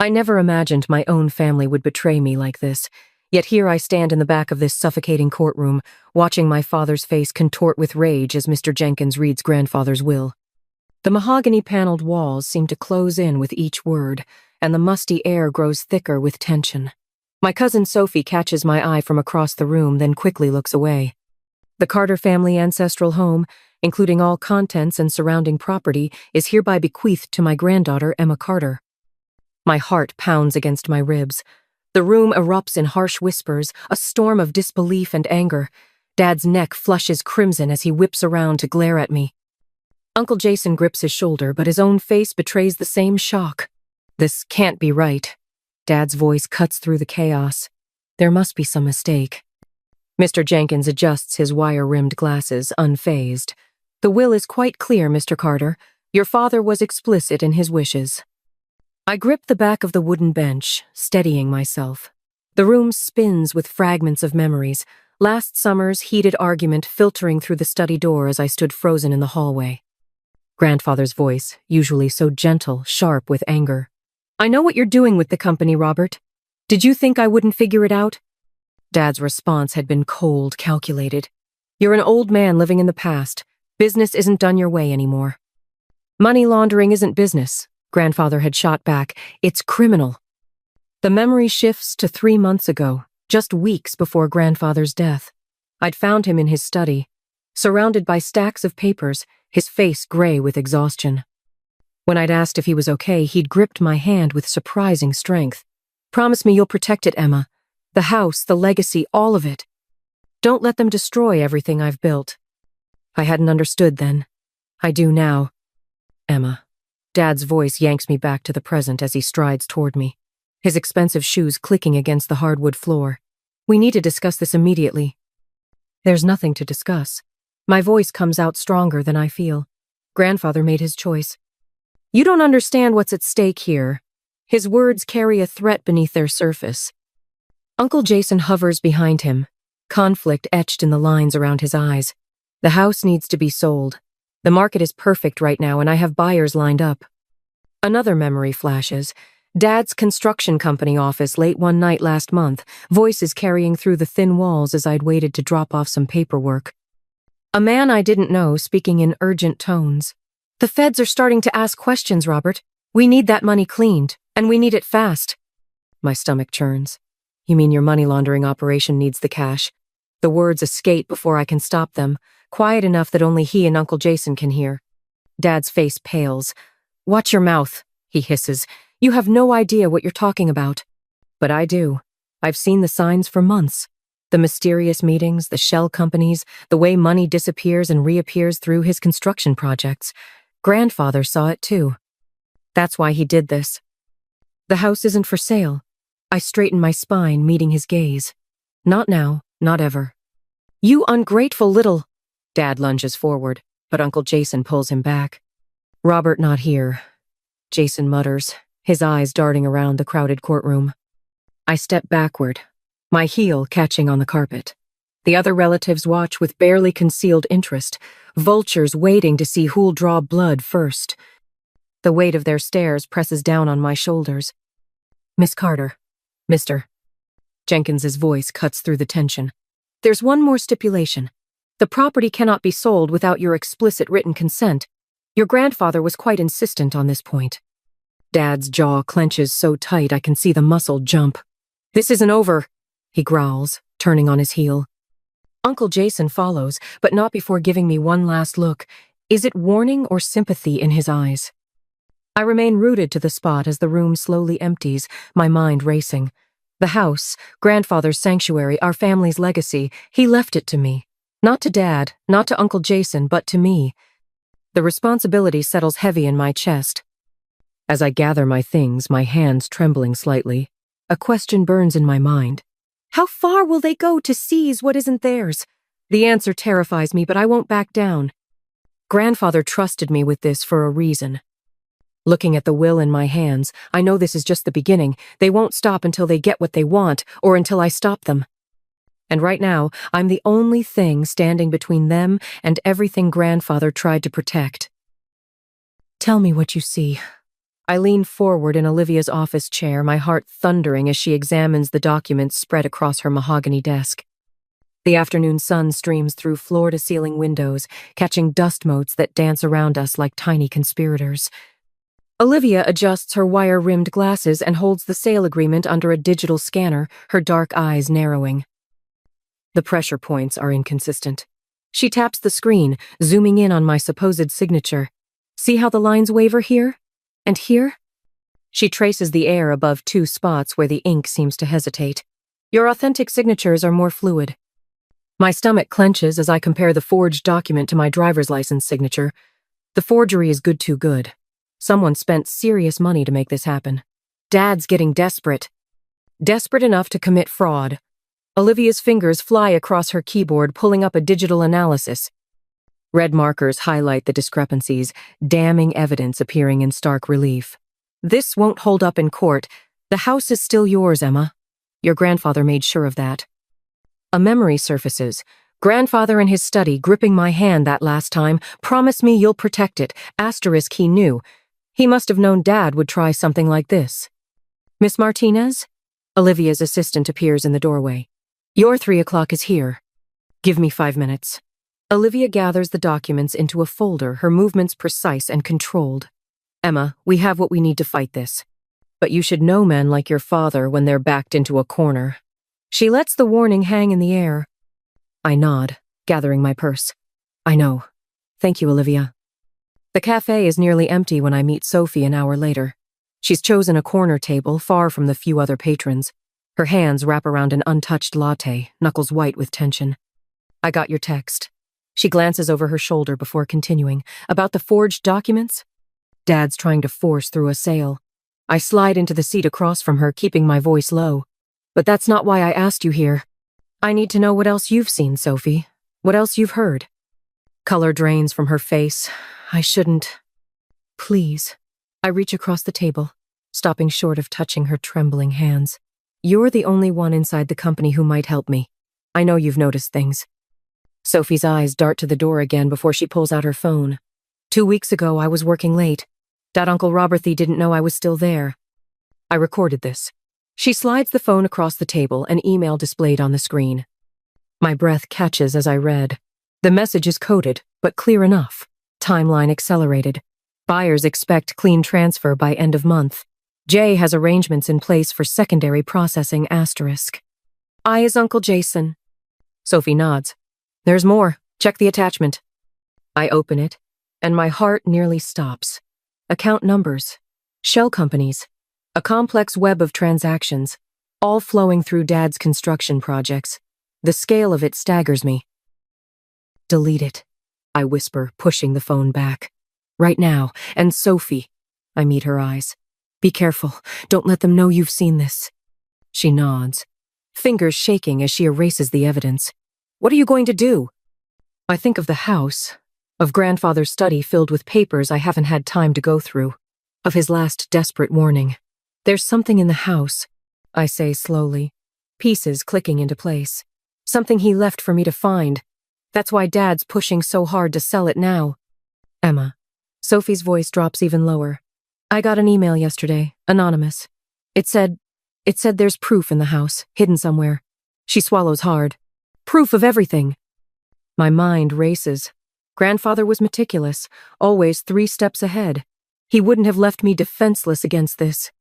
I never imagined my own family would betray me like this, yet here I stand in the back of this suffocating courtroom, watching my father's face contort with rage as Mr. Jenkins reads grandfather's will. The mahogany-paneled walls seem to close in with each word, and the musty air grows thicker with tension. My cousin Sophie catches my eye from across the room, then quickly looks away. The Carter family ancestral home, including all contents and surrounding property, is hereby bequeathed to my granddaughter, Emma Carter. My heart pounds against my ribs. The room erupts in harsh whispers, a storm of disbelief and anger. Dad's neck flushes crimson as he whips around to glare at me. Uncle Jason grips his shoulder, but his own face betrays the same shock. This can't be right. Dad's voice cuts through the chaos. There must be some mistake. Mr. Jenkins adjusts his wire-rimmed glasses, unfazed. The will is quite clear, Mr. Carter. Your father was explicit in his wishes. I grip the back of the wooden bench, steadying myself. The room spins with fragments of memories, last summer's heated argument filtering through the study door as I stood frozen in the hallway. Grandfather's voice, usually so gentle, sharp with anger. I know what you're doing with the company, Robert. Did you think I wouldn't figure it out? Dad's response had been cold, calculated. You're an old man living in the past. Business isn't done your way anymore. Money laundering isn't business, Grandfather had shot back. It's criminal. The memory shifts to 3 months ago, just weeks before Grandfather's death. I'd found him in his study, surrounded by stacks of papers, his face gray with exhaustion. When I'd asked if he was okay, he'd gripped my hand with surprising strength. Promise me you'll protect it, Emma. The house, the legacy, all of it. Don't let them destroy everything I've built. I hadn't understood then. I do now. Emma. Dad's voice yanks me back to the present as he strides toward me, his expensive shoes clicking against the hardwood floor. We need to discuss this immediately. There's nothing to discuss. My voice comes out stronger than I feel. Grandfather made his choice. You don't understand what's at stake here. His words carry a threat beneath their surface. Uncle Jason hovers behind him, conflict etched in the lines around his eyes. The house needs to be sold. The market is perfect right now, and I have buyers lined up. Another memory flashes. Dad's construction company office late one night last month, voices carrying through the thin walls as I'd waited to drop off some paperwork. A man I didn't know speaking in urgent tones. The feds are starting to ask questions, Robert. We need that money cleaned, and we need it fast. My stomach churns. You mean your money laundering operation needs the cash? The words escape before I can stop them, quiet enough that only he and Uncle Jason can hear. Dad's face pales. Watch your mouth, he hisses. You have no idea what you're talking about. But I do. I've seen the signs for months. The mysterious meetings, the shell companies, the way money disappears and reappears through his construction projects. Grandfather saw it too. That's why he did this. The house isn't for sale. I straighten my spine, meeting his gaze. Not now, not ever. You ungrateful little... Dad lunges forward, but Uncle Jason pulls him back. Robert not here, Jason mutters, his eyes darting around the crowded courtroom. I step backward, my heel catching on the carpet. The other relatives watch with barely concealed interest, vultures waiting to see who'll draw blood first. The weight of their stares presses down on my shoulders. Miss Carter, Mr. Jenkins's voice cuts through the tension. There's one more stipulation. The property cannot be sold without your explicit written consent. Your grandfather was quite insistent on this point. Dad's jaw clenches so tight I can see the muscle jump. This isn't over, he growls, turning on his heel. Uncle Jason follows, but not before giving me one last look. Is it warning or sympathy in his eyes? I remain rooted to the spot as the room slowly empties, my mind racing. The house, grandfather's sanctuary, our family's legacy, he left it to me. Not to Dad, not to Uncle Jason, but to me. The responsibility settles heavy in my chest. As I gather my things, my hands trembling slightly, a question burns in my mind. How far will they go to seize what isn't theirs? The answer terrifies me, but I won't back down. Grandfather trusted me with this for a reason. Looking at the will in my hands, I know this is just the beginning. They won't stop until they get what they want, or until I stop them. And right now, I'm the only thing standing between them and everything Grandfather tried to protect. Tell me what you see. I lean forward in Olivia's office chair, my heart thundering as she examines the documents spread across her mahogany desk. The afternoon sun streams through floor-to-ceiling windows, catching dust motes that dance around us like tiny conspirators. Olivia adjusts her wire-rimmed glasses and holds the sale agreement under a digital scanner, her dark eyes narrowing. The pressure points are inconsistent. She taps the screen, zooming in on my supposed signature. See how the lines waver here? And here? She traces the air above two spots where the ink seems to hesitate. Your authentic signatures are more fluid. My stomach clenches as I compare the forged document to my driver's license signature. The forgery is too good. Someone spent serious money to make this happen. Dad's getting desperate. Desperate enough to commit fraud. Olivia's fingers fly across her keyboard, pulling up a digital analysis. Red markers highlight the discrepancies, damning evidence appearing in stark relief. This won't hold up in court. The house is still yours, Emma. Your grandfather made sure of that. A memory surfaces. Grandfather in his study, gripping my hand that last time. Promise me you'll protect it. Asterisk he knew. He must have known Dad would try something like this. Miss Martinez? Olivia's assistant appears in the doorway. Your 3 o'clock is here. Give me 5 minutes. Olivia gathers the documents into a folder, her movements precise and controlled. Emma, we have what we need to fight this. But you should know men like your father when they're backed into a corner. She lets the warning hang in the air. I nod, gathering my purse. I know. Thank you, Olivia. The cafe is nearly empty when I meet Sophie an hour later. She's chosen a corner table, far from the few other patrons. Her hands wrap around an untouched latte, knuckles white with tension. I got your text. She glances over her shoulder before continuing. About the forged documents? Dad's trying to force through a sale. I slide into the seat across from her, keeping my voice low. But that's not why I asked you here. I need to know what else you've seen, Sophie. What else you've heard. Color drains from her face. I shouldn't. Please. I reach across the table, stopping short of touching her trembling hands. You're the only one inside the company who might help me. I know you've noticed things. Sophie's eyes dart to the door again before she pulls out her phone. 2 weeks ago, I was working late. That Uncle Roberthy didn't know I was still there. I recorded this. She slides the phone across the table, an email displayed on the screen. My breath catches as I read. The message is coded, but clear enough. Timeline accelerated. Buyers expect clean transfer by end of month. Jay has arrangements in place for secondary processing asterisk. I is Uncle Jason. Sophie nods. There's more. Check the attachment. I open it, and my heart nearly stops. Account numbers. Shell companies. A complex web of transactions, all flowing through Dad's construction projects. The scale of it staggers me. Delete it, I whisper, pushing the phone back. Right now, and Sophie. I meet her eyes. Be careful. Don't let them know you've seen this. She nods, fingers shaking as she erases the evidence. What are you going to do? I think of the house, of Grandfather's study filled with papers I haven't had time to go through, of his last desperate warning. There's something in the house, I say slowly, pieces clicking into place. Something he left for me to find. That's why Dad's pushing so hard to sell it now. Emma. Sophie's voice drops even lower. I got an email yesterday, anonymous. It said there's proof in the house, hidden somewhere. She swallows hard. Proof of everything. My mind races. Grandfather was meticulous, always 3 steps ahead. He wouldn't have left me defenseless against this.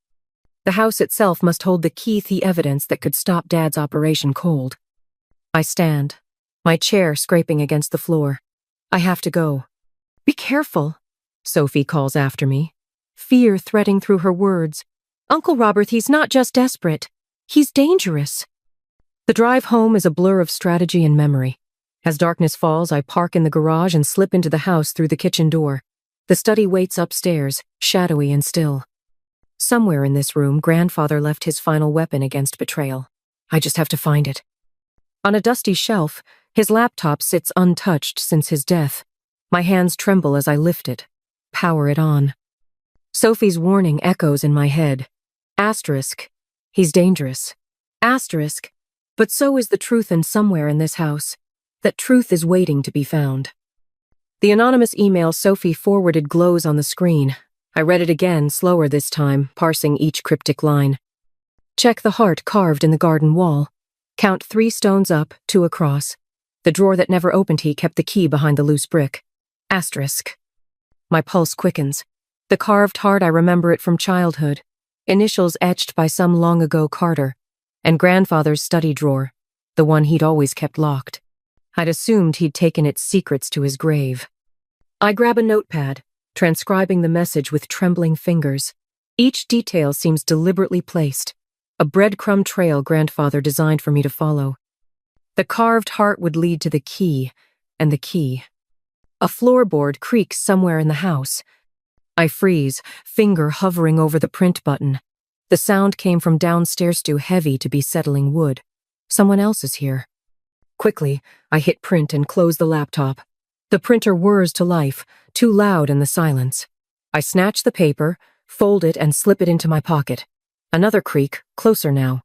The house itself must hold the key evidence that could stop Dad's operation cold. I stand, my chair scraping against the floor. I have to go. Be careful, Sophie calls after me, fear threading through her words. Uncle Robert, he's not just desperate. He's dangerous. The drive home is a blur of strategy and memory. As darkness falls, I park in the garage and slip into the house through the kitchen door. The study waits upstairs, shadowy and still. Somewhere in this room, Grandfather left his final weapon against betrayal. I just have to find it. On a dusty shelf, his laptop sits untouched since his death. My hands tremble as I lift it, power it on. Sophie's warning echoes in my head. Asterisk. He's dangerous. Asterisk. But so is the truth, and somewhere in this house, that truth is waiting to be found. The anonymous email Sophie forwarded glows on the screen. I read it again, slower this time, parsing each cryptic line. Check the heart carved in the garden wall. Count 3 stones up, 2 across. The drawer that never opened he kept the key behind the loose brick. Asterisk. My pulse quickens. The carved heart, I remember it from childhood. Initials etched by some long-ago Carter. And grandfather's study drawer, the one he'd always kept locked. I'd assumed he'd taken its secrets to his grave. I grab a notepad, transcribing the message with trembling fingers. Each detail seems deliberately placed. A breadcrumb trail grandfather designed for me to follow. The carved heart would lead to the key, and the key. A floorboard creaks somewhere in the house. I freeze, finger hovering over the print button. The sound came from downstairs, too heavy to be settling wood. Someone else is here. Quickly, I hit print and close the laptop. The printer whirs to life, too loud in the silence. I snatch the paper, fold it, and slip it into my pocket. Another creak, closer now.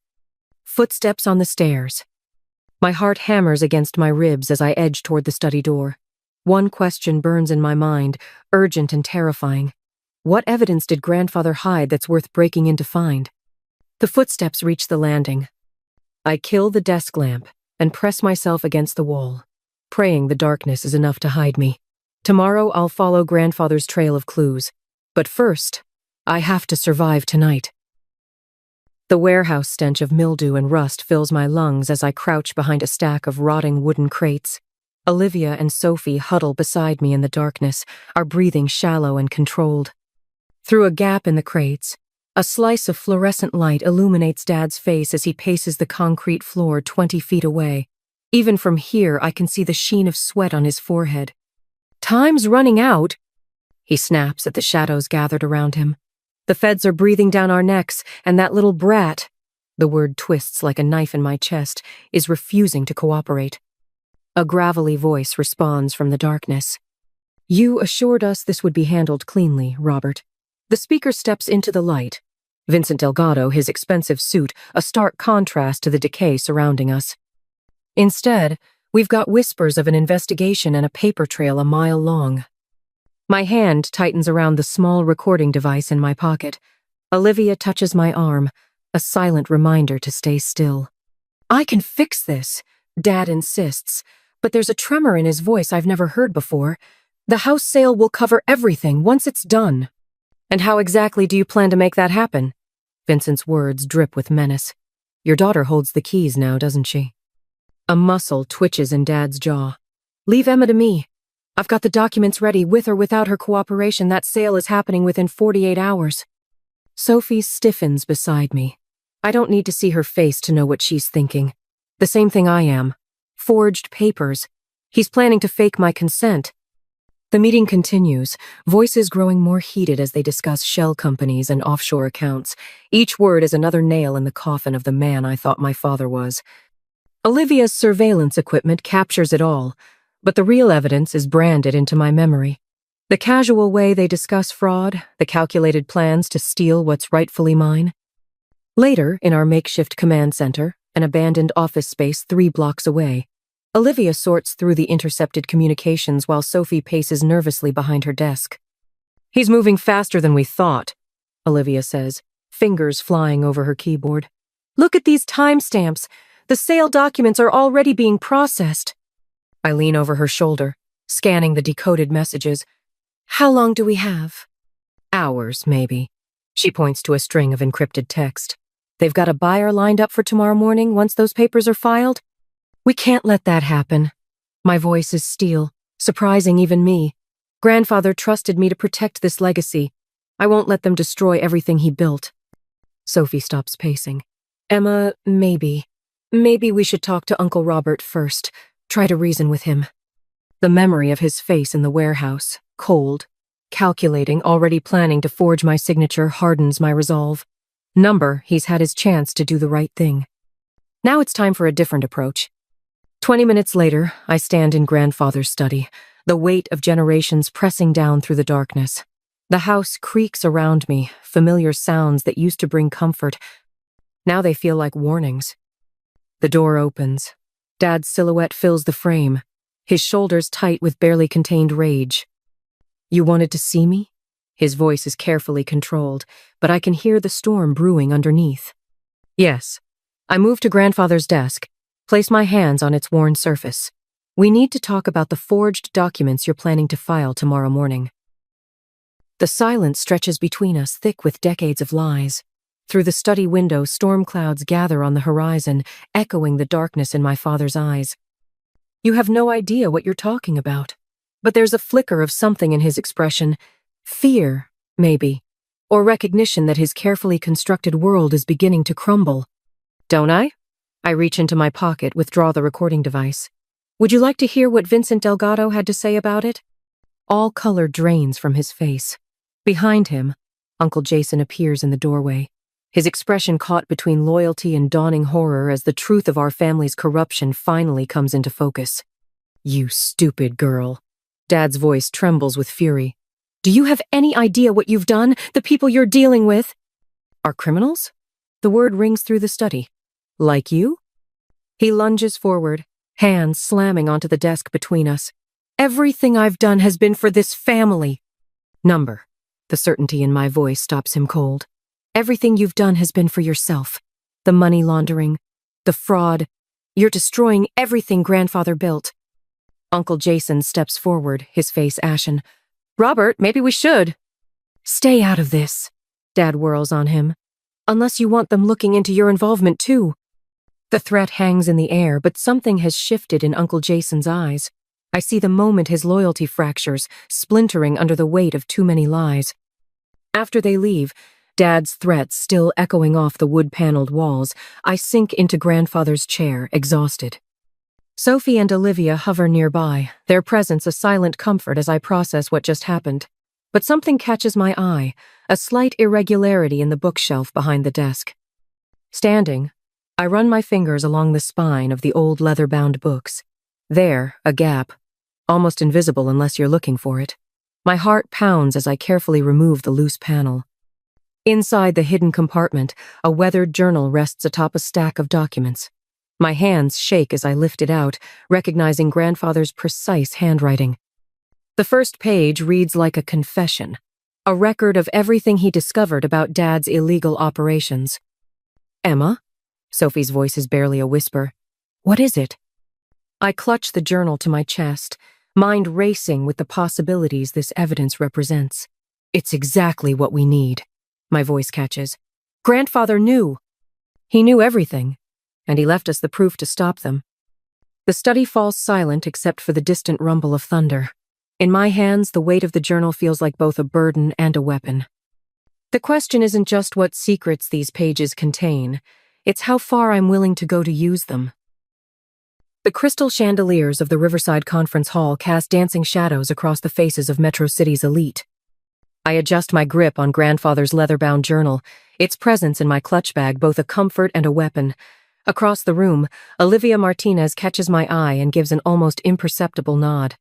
Footsteps on the stairs. My heart hammers against my ribs as I edge toward the study door. One question burns in my mind, urgent and terrifying. What evidence did grandfather hide that's worth breaking in to find? The footsteps reach the landing. I kill the desk lamp and press myself against the wall, praying the darkness is enough to hide me. Tomorrow I'll follow grandfather's trail of clues. But first, I have to survive tonight. The warehouse stench of mildew and rust fills my lungs as I crouch behind a stack of rotting wooden crates. Olivia and Sophie huddle beside me in the darkness, our breathing shallow and controlled. Through a gap in the crates, a slice of fluorescent light illuminates Dad's face as he paces the concrete floor 20 feet away. Even from here, I can see the sheen of sweat on his forehead. "Time's running out," he snaps at the shadows gathered around him. "The feds are breathing down our necks, and that little brat," the word twists like a knife in my chest, "is refusing to cooperate." A gravelly voice responds from the darkness. "You assured us this would be handled cleanly, Robert." The speaker steps into the light. Vincent Delgado, his expensive suit, a stark contrast to the decay surrounding us. Instead, we've got whispers of an investigation and a paper trail a mile long. My hand tightens around the small recording device in my pocket. Olivia touches my arm, a silent reminder to stay still. "I can fix this," Dad insists, but there's a tremor in his voice I've never heard before. "The house sale will cover everything once it's done." "And how exactly do you plan to make that happen?" Vincent's words drip with menace. "Your daughter holds the keys now, doesn't she?" A muscle twitches in Dad's jaw. "Leave Emma to me. I've got the documents ready. With or without her cooperation, that sale is happening within 48 hours. Sophie stiffens beside me. I don't need to see her face to know what she's thinking. The same thing I am. Forged papers. He's planning to fake my consent. The meeting continues, voices growing more heated as they discuss shell companies and offshore accounts. Each word is another nail in the coffin of the man I thought my father was. Olivia's surveillance equipment captures it all, but the real evidence is branded into my memory. The casual way they discuss fraud, the calculated plans to steal what's rightfully mine. Later, in our makeshift command center, an abandoned office space 3 blocks away, Olivia sorts through the intercepted communications while Sophie paces nervously behind her desk. "He's moving faster than we thought," Olivia says, fingers flying over her keyboard. "Look at these timestamps. The sale documents are already being processed." I lean over her shoulder, scanning the decoded messages. "How long do we have?" "Hours, maybe." She points to a string of encrypted text. "They've got a buyer lined up for tomorrow morning once those papers are filed." "We can't let that happen." My voice is steel, surprising even me. Grandfather trusted me to protect this legacy. I won't let them destroy everything he built. Sophie stops pacing. "Emma, maybe we should talk to Uncle Robert first. Try to reason with him." The memory of his face in the warehouse, cold, calculating, already planning to forge my signature, hardens my resolve. He's had his chance to do the right thing. Now it's time for a different approach. 20 minutes later, I stand in grandfather's study, the weight of generations pressing down through the darkness. The house creaks around me, familiar sounds that used to bring comfort. Now they feel like warnings. The door opens. Dad's silhouette fills the frame, his shoulders tight with barely contained rage. "You wanted to see me?" His voice is carefully controlled, but I can hear the storm brewing underneath. Yes. I move to grandfather's desk, place my hands on its worn surface. We need to talk about the forged documents you're planning to file tomorrow morning. The silence stretches between us, thick with decades of lies. Through the study window, storm clouds gather on the horizon, echoing the darkness in my father's eyes. You have no idea what you're talking about. But there's a flicker of something in his expression. Fear, maybe. Or recognition that his carefully constructed world is beginning to crumble. Don't I? I reach into my pocket, withdraw the recording device. Would you like to hear what Vincent Delgado had to say about it? All color drains from his face. Behind him, Uncle Jason appears in the doorway, his expression caught between loyalty and dawning horror as the truth of our family's corruption finally comes into focus. You stupid girl. Dad's voice trembles with fury. Do you have any idea what you've done? The people you're dealing with are criminals? The word rings through the study. Like you? He lunges forward, hands slamming onto the desk between us. Everything I've done has been for this family. Number. The certainty in my voice stops him cold. Everything you've done has been for yourself. The money laundering, the fraud. You're destroying everything grandfather built. Uncle Jason steps forward, his face ashen. Robert, maybe we should. Stay out of this. Dad whirls on him. Unless you want them looking into your involvement too. The threat hangs in the air, but something has shifted in Uncle Jason's eyes. I see the moment his loyalty fractures, splintering under the weight of too many lies. After they leave, Dad's threats still echoing off the wood-paneled walls, I sink into grandfather's chair, exhausted. Sophie and Olivia hover nearby, their presence a silent comfort as I process what just happened. But something catches my eye, a slight irregularity in the bookshelf behind the desk. Standing, I run my fingers along the spine of the old leather-bound books. There, a gap, almost invisible unless you're looking for it. My heart pounds as I carefully remove the loose panel. Inside the hidden compartment, a weathered journal rests atop a stack of documents. My hands shake as I lift it out, recognizing grandfather's precise handwriting. The first page reads like a confession, a record of everything he discovered about Dad's illegal operations. Emma? Sophie's voice is barely a whisper. What is it? I clutch the journal to my chest, mind racing with the possibilities this evidence represents. It's exactly what we need. My voice catches. Grandfather knew. He knew everything, and he left us the proof to stop them. The study falls silent except for the distant rumble of thunder. In my hands, the weight of the journal feels like both a burden and a weapon. The question isn't just what secrets these pages contain, it's how far I'm willing to go to use them. The crystal chandeliers of the Riverside Conference Hall cast dancing shadows across the faces of Metro City's elite. I adjust my grip on grandfather's leather-bound journal, its presence in my clutch bag both a comfort and a weapon. Across the room, Olivia Martinez catches my eye and gives an almost imperceptible nod.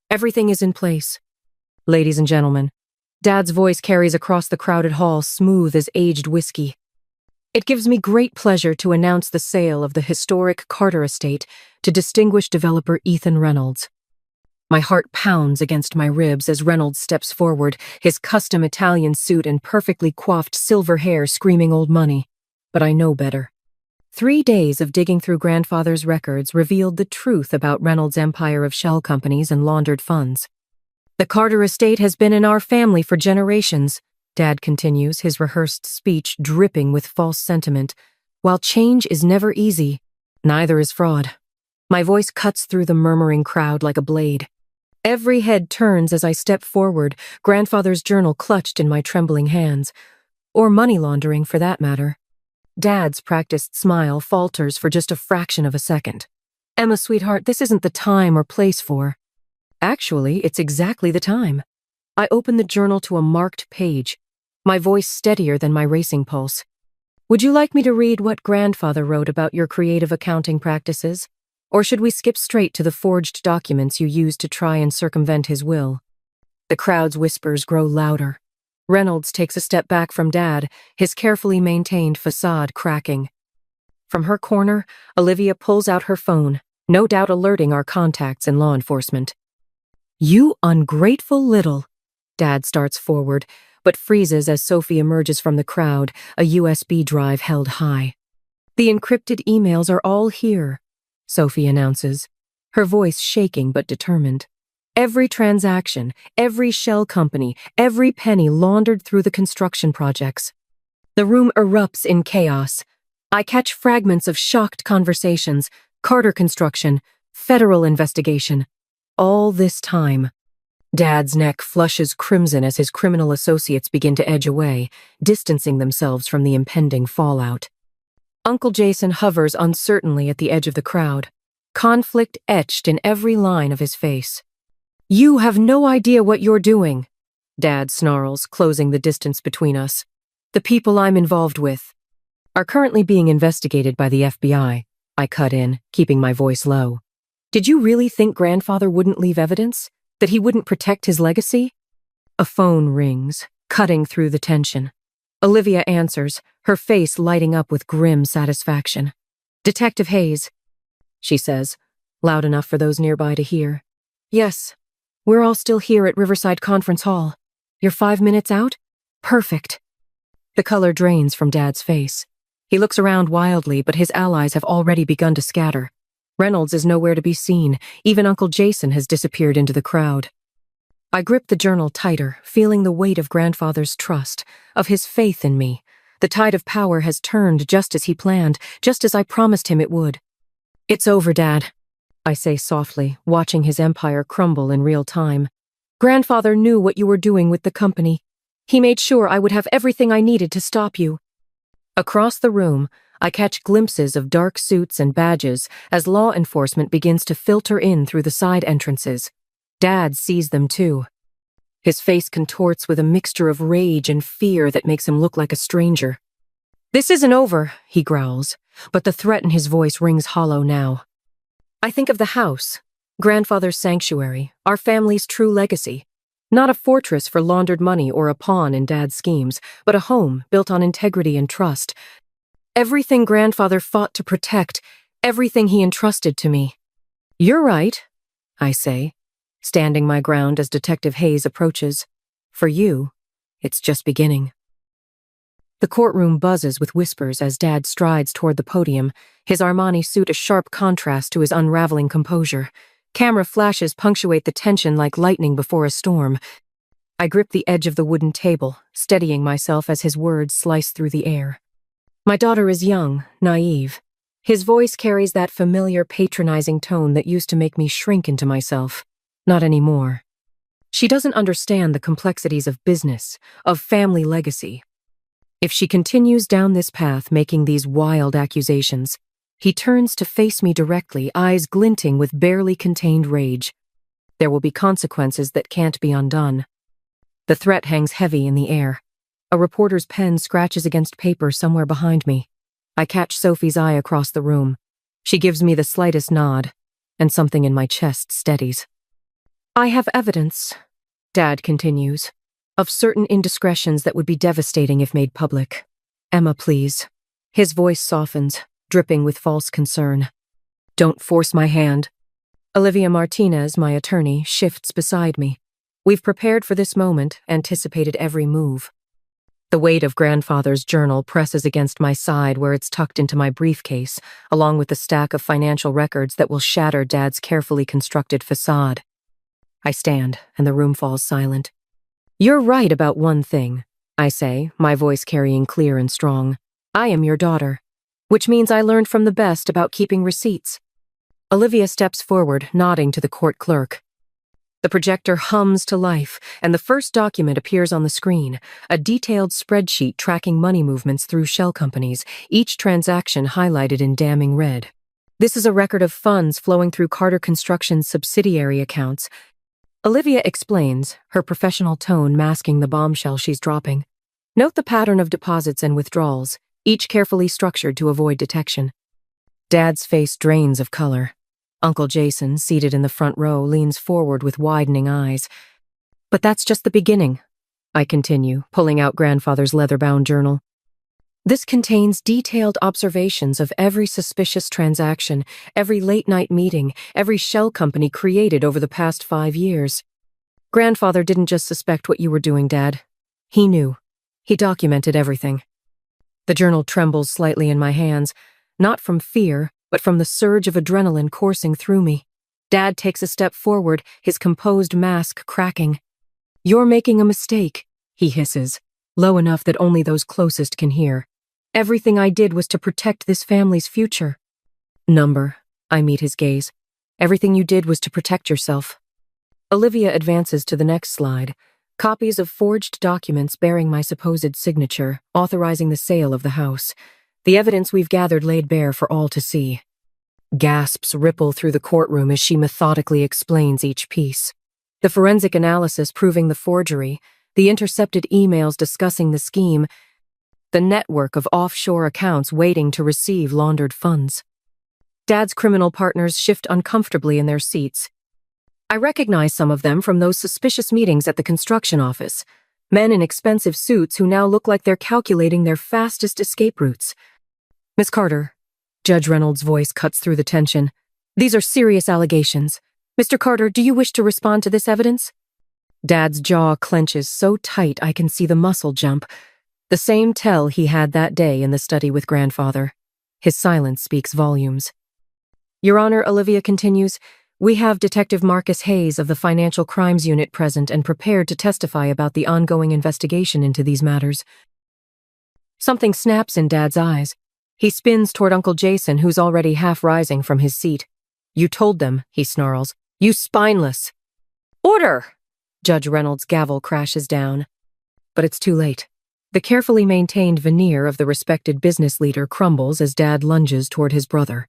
Everything is in place. Ladies and gentlemen, Dad's voice carries across the crowded hall, smooth as aged whiskey. It gives me great pleasure to announce the sale of the historic Carter estate to distinguished developer Ethan Reynolds. My heart pounds against my ribs as Reynolds steps forward, his custom Italian suit and perfectly coiffed silver hair screaming old money. But I know better. 3 days of digging through grandfather's records revealed the truth about Reynolds' empire of shell companies and laundered funds. The Carter estate has been in our family for generations, Dad continues, his rehearsed speech dripping with false sentiment. While change is never easy, neither is fraud. My voice cuts through the murmuring crowd like a blade. Every head turns as I step forward, grandfather's journal clutched in my trembling hands. Or money laundering, for that matter. Dad's practiced smile falters for just a fraction of a second. Emma, sweetheart, this isn't the time or place for. Actually, it's exactly the time. I open the journal to a marked page, my voice steadier than my racing pulse. Would you like me to read what grandfather wrote about your creative accounting practices? Or should we skip straight to the forged documents you used to try and circumvent his will? The crowd's whispers grow louder. Reynolds takes a step back from Dad, his carefully maintained facade cracking. From her corner, Olivia pulls out her phone, no doubt alerting our contacts in law enforcement. You ungrateful little. Dad starts forward, but freezes as Sophie emerges from the crowd, a USB drive held high. The encrypted emails are all here, Sophie announces, her voice shaking but determined. Every transaction, every shell company, every penny laundered through the construction projects. The room erupts in chaos. I catch fragments of shocked conversations, Carter construction, federal investigation. All this time. Dad's neck flushes crimson as his criminal associates begin to edge away, distancing themselves from the impending fallout. Uncle Jason hovers uncertainly at the edge of the crowd, conflict etched in every line of his face. "You have no idea what you're doing," Dad snarls, closing the distance between us. "The people I'm involved with are currently being investigated by the FBI, I cut in, keeping my voice low. Did you really think Grandfather wouldn't leave evidence? That he wouldn't protect his legacy? A phone rings, cutting through the tension. Olivia answers, her face lighting up with grim satisfaction. "Detective Hayes," she says, loud enough for those nearby to hear. "Yes, we're all still here at Riverside Conference Hall. You're 5 minutes out? Perfect." The color drains from Dad's face. He looks around wildly, but his allies have already begun to scatter. Reynolds is nowhere to be seen. Even Uncle Jason has disappeared into the crowd. I grip the journal tighter, feeling the weight of Grandfather's trust, of his faith in me. The tide of power has turned just as he planned, just as I promised him it would. "It's over, Dad," I say softly, watching his empire crumble in real time. "Grandfather knew what you were doing with the company. He made sure I would have everything I needed to stop you." Across the room, I catch glimpses of dark suits and badges as law enforcement begins to filter in through the side entrances. Dad sees them too. His face contorts with a mixture of rage and fear that makes him look like a stranger. "This isn't over," he growls, but the threat in his voice rings hollow now. I think of the house, Grandfather's sanctuary, our family's true legacy. Not a fortress for laundered money or a pawn in Dad's schemes, but a home built on integrity and trust. Everything Grandfather fought to protect, everything he entrusted to me. "You're right," I say, standing my ground as Detective Hayes approaches. "For you, it's just beginning." The courtroom buzzes with whispers as Dad strides toward the podium, his Armani suit a sharp contrast to his unraveling composure. Camera flashes punctuate the tension like lightning before a storm. I grip the edge of the wooden table, steadying myself as his words slice through the air. My daughter is young, naive. His voice carries that familiar patronizing tone that used to make me shrink into myself. Not anymore. She doesn't understand the complexities of business, of family legacy. If she continues down this path making these wild accusations, he turns to face me directly, eyes glinting with barely contained rage. There will be consequences that can't be undone. The threat hangs heavy in the air. A reporter's pen scratches against paper somewhere behind me. I catch Sophie's eye across the room. She gives me the slightest nod, and something in my chest steadies. "I have evidence," Dad continues, "of certain indiscretions that would be devastating if made public. Emma, please." His voice softens, dripping with false concern. "Don't force my hand." Olivia Martinez, my attorney, shifts beside me. We've prepared for this moment, anticipated every move. The weight of Grandfather's journal presses against my side where it's tucked into my briefcase, along with the stack of financial records that will shatter Dad's carefully constructed facade. I stand, and the room falls silent. "You're right about one thing," I say, my voice carrying clear and strong. "I am your daughter, which means I learned from the best about keeping receipts." Olivia steps forward, nodding to the court clerk. The projector hums to life, and the first document appears on the screen, a detailed spreadsheet tracking money movements through shell companies, each transaction highlighted in damning red. This is a record of funds flowing through Carter Construction's subsidiary accounts. Olivia explains, her professional tone masking the bombshell she's dropping. Note the pattern of deposits and withdrawals, each carefully structured to avoid detection. Dad's face drains of color. Uncle Jason, seated in the front row, leans forward with widening eyes. "But that's just the beginning," I continue, pulling out Grandfather's leather-bound journal. "This contains detailed observations of every suspicious transaction, every late-night meeting, every shell company created over the past 5 years. Grandfather didn't just suspect what you were doing, Dad. He knew. He documented everything. The journal trembles slightly in my hands, not from fear, but from the surge of adrenaline coursing through me. Dad takes a step forward, his composed mask cracking. "You're making a mistake," he hisses, low enough that only those closest can hear. "Everything I did was to protect this family's future." "Number," I meet his gaze. "Everything you did was to protect yourself." Olivia advances to the next slide. Copies of forged documents bearing my supposed signature, authorizing the sale of the house. The evidence we've gathered laid bare for all to see. Gasps ripple through the courtroom as she methodically explains each piece. The forensic analysis proving the forgery, the intercepted emails discussing the scheme, the network of offshore accounts waiting to receive laundered funds. Dad's criminal partners shift uncomfortably in their seats. I recognize some of them from those suspicious meetings at the construction office. Men in expensive suits who now look like they're calculating their fastest escape routes. "Miss Carter," Judge Reynolds' voice cuts through the tension. "These are serious allegations. Mr. Carter, do you wish to respond to this evidence?" Dad's jaw clenches so tight I can see the muscle jump. The same tell he had that day in the study with Grandfather. His silence speaks volumes. "Your Honor," Olivia continues, "we have Detective Marcus Hayes of the Financial Crimes Unit present and prepared to testify about the ongoing investigation into these matters." Something snaps in Dad's eyes. He spins toward Uncle Jason, who's already half rising from his seat. "You told them," he snarls. "You spineless." "Order!" Judge Reynolds' gavel crashes down. But it's too late. The carefully maintained veneer of the respected business leader crumbles as Dad lunges toward his brother.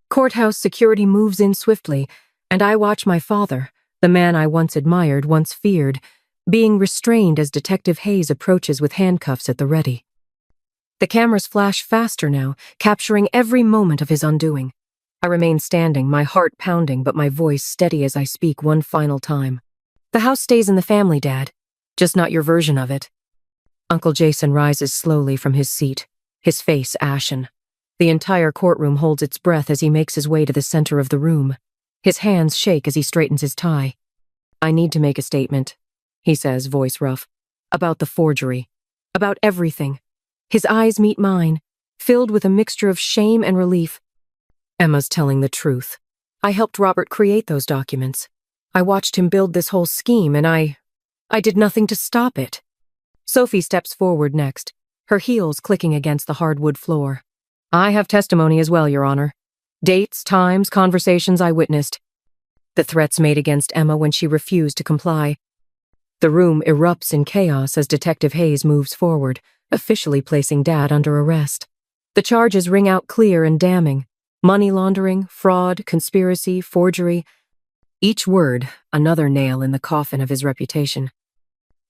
Courthouse security moves in swiftly, and I watch my father, the man I once admired, once feared, being restrained as Detective Hayes approaches with handcuffs at the ready. The cameras flash faster now, capturing every moment of his undoing. I remain standing, my heart pounding, but my voice steady as I speak one final time. "The house stays in the family, Dad. Just not your version of it." Uncle Jason rises slowly from his seat, his face ashen. The entire courtroom holds its breath as he makes his way to the center of the room. His hands shake as he straightens his tie. "I need to make a statement," he says, voice rough. "About the forgery. About everything." His eyes meet mine, filled with a mixture of shame and relief. "Emma's telling the truth. I helped Robert create those documents. I watched him build this whole scheme, and I did nothing to stop it." Sophie steps forward next, her heels clicking against the hardwood floor. "I have testimony as well, Your Honor. Dates, times, conversations I witnessed. The threats made against Emma when she refused to comply." The room erupts in chaos as Detective Hayes moves forward, officially placing Dad under arrest. The charges ring out clear and damning. Money laundering, fraud, conspiracy, forgery. Each word, another nail in the coffin of his reputation.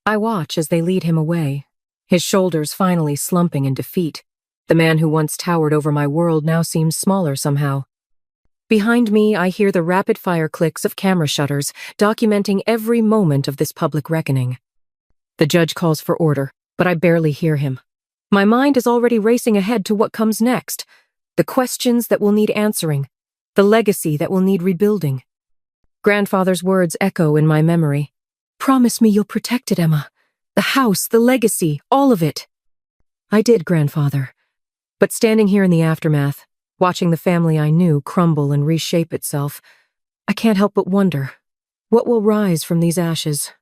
I watch as they lead him away, his shoulders finally slumping in defeat. The man who once towered over my world now seems smaller somehow. Behind me, I hear the rapid-fire clicks of camera shutters, documenting every moment of this public reckoning. The judge calls for order, but I barely hear him. My mind is already racing ahead to what comes next. The questions that will need answering. The legacy that will need rebuilding. Grandfather's words echo in my memory. "Promise me you'll protect it, Emma. The house, the legacy, all of it." I did, Grandfather. But standing here in the aftermath, watching the family I knew crumble and reshape itself, I can't help but wonder, what will rise from these ashes?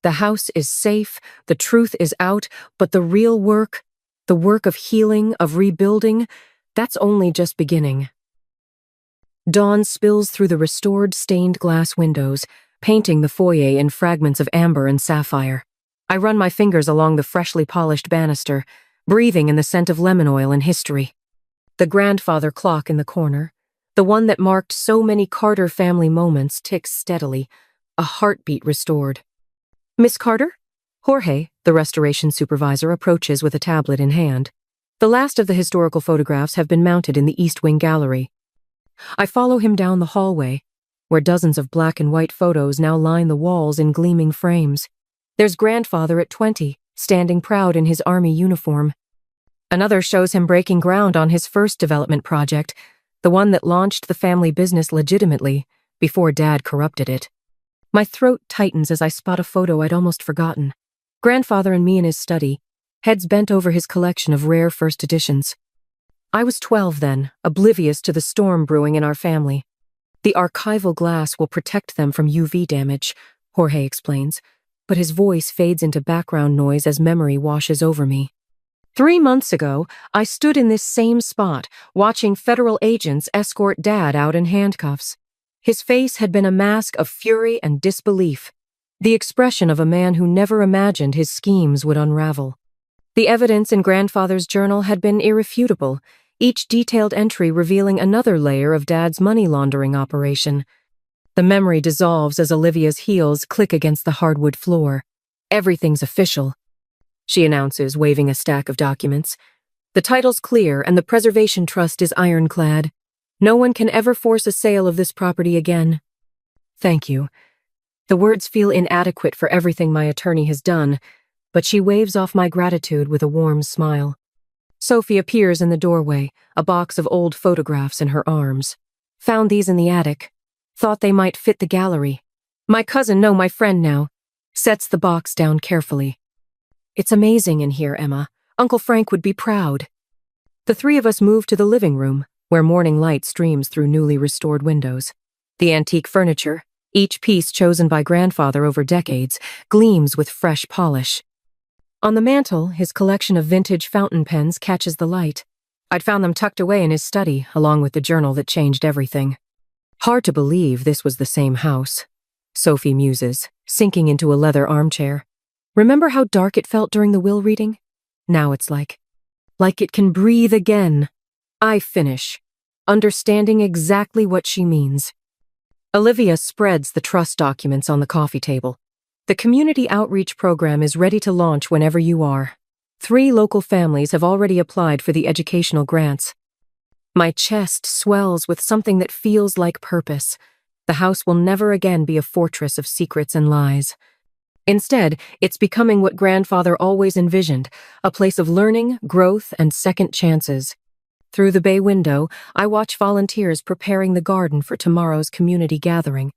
The house is safe, the truth is out, but the real work, the work of healing, of rebuilding, that's only just beginning. Dawn spills through the restored stained glass windows, painting the foyer in fragments of amber and sapphire. I run my fingers along the freshly polished banister, breathing in the scent of lemon oil and history. The grandfather clock in the corner, the one that marked so many Carter family moments, ticks steadily, a heartbeat restored. "Miss Carter?" Jorge, the restoration supervisor, approaches with a tablet in hand. The last of the historical photographs have been mounted in the East Wing gallery. I follow him down the hallway, where dozens of black and white photos now line the walls in gleaming frames. There's Grandfather at 20, standing proud in his army uniform. Another shows him breaking ground on his first development project, the one that launched the family business legitimately, before Dad corrupted it. My throat tightens as I spot a photo I'd almost forgotten. Grandfather and me in his study, heads bent over his collection of rare first editions. I was 12 then, oblivious to the storm brewing in our family. The archival glass will protect them from UV damage, Jorge explains, but his voice fades into background noise as memory washes over me. 3 months ago, I stood in this same spot, watching federal agents escort Dad out in handcuffs. His face had been a mask of fury and disbelief, the expression of a man who never imagined his schemes would unravel. The evidence in Grandfather's journal had been irrefutable, each detailed entry revealing another layer of Dad's money laundering operation. The memory dissolves as Olivia's heels click against the hardwood floor. Everything's official, she announces, waving a stack of documents. The title's clear and the preservation trust is ironclad. No one can ever force a sale of this property again. Thank you. The words feel inadequate for everything my attorney has done, but she waves off my gratitude with a warm smile. Sophie appears in the doorway, a box of old photographs in her arms. Found these in the attic. Thought they might fit the gallery. My cousin, no, my friend now, sets the box down carefully. It's amazing in here, Emma. Uncle Frank would be proud. The three of us move to the living room, where morning light streams through newly restored windows. The antique furniture, each piece chosen by Grandfather over decades, gleams with fresh polish. On the mantel, his collection of vintage fountain pens catches the light. I'd found them tucked away in his study, along with the journal that changed everything. Hard to believe this was the same house, Sophie muses, sinking into a leather armchair. Remember how dark it felt during the will reading? Now it's like it can breathe again. I finish, understanding exactly what she means. Olivia spreads the trust documents on the coffee table. The community outreach program is ready to launch whenever you are. 3 local families have already applied for the educational grants. My chest swells with something that feels like purpose. The house will never again be a fortress of secrets and lies. Instead, it's becoming what Grandfather always envisioned, a place of learning, growth, and second chances. Through the bay window, I watch volunteers preparing the garden for tomorrow's community gathering.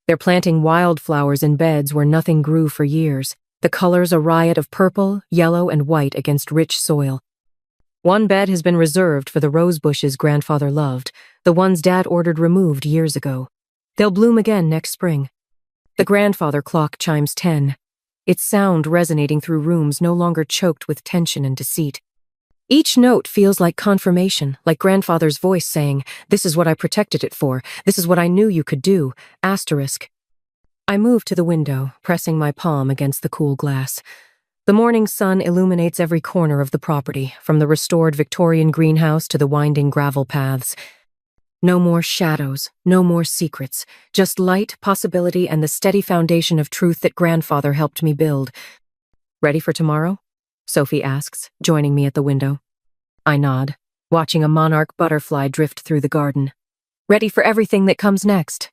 They're planting wildflowers in beds where nothing grew for years, the colors a riot of purple, yellow, and white against rich soil. One bed has been reserved for the rose bushes Grandfather loved, the ones Dad ordered removed years ago. They'll bloom again next spring. The Grandfather clock chimes 10, its sound resonating through rooms no longer choked with tension and deceit. Each note feels like confirmation, like Grandfather's voice saying, "This is what I protected it for. This is what I knew you could do." Asterisk. I move to the window, pressing my palm against the cool glass. The morning sun illuminates every corner of the property, from the restored Victorian greenhouse to the winding gravel paths. No more shadows, no more secrets, just light, possibility, and the steady foundation of truth that Grandfather helped me build. Ready for tomorrow? Sophie asks, joining me at the window. I nod, watching a monarch butterfly drift through the garden. Ready for everything that comes next.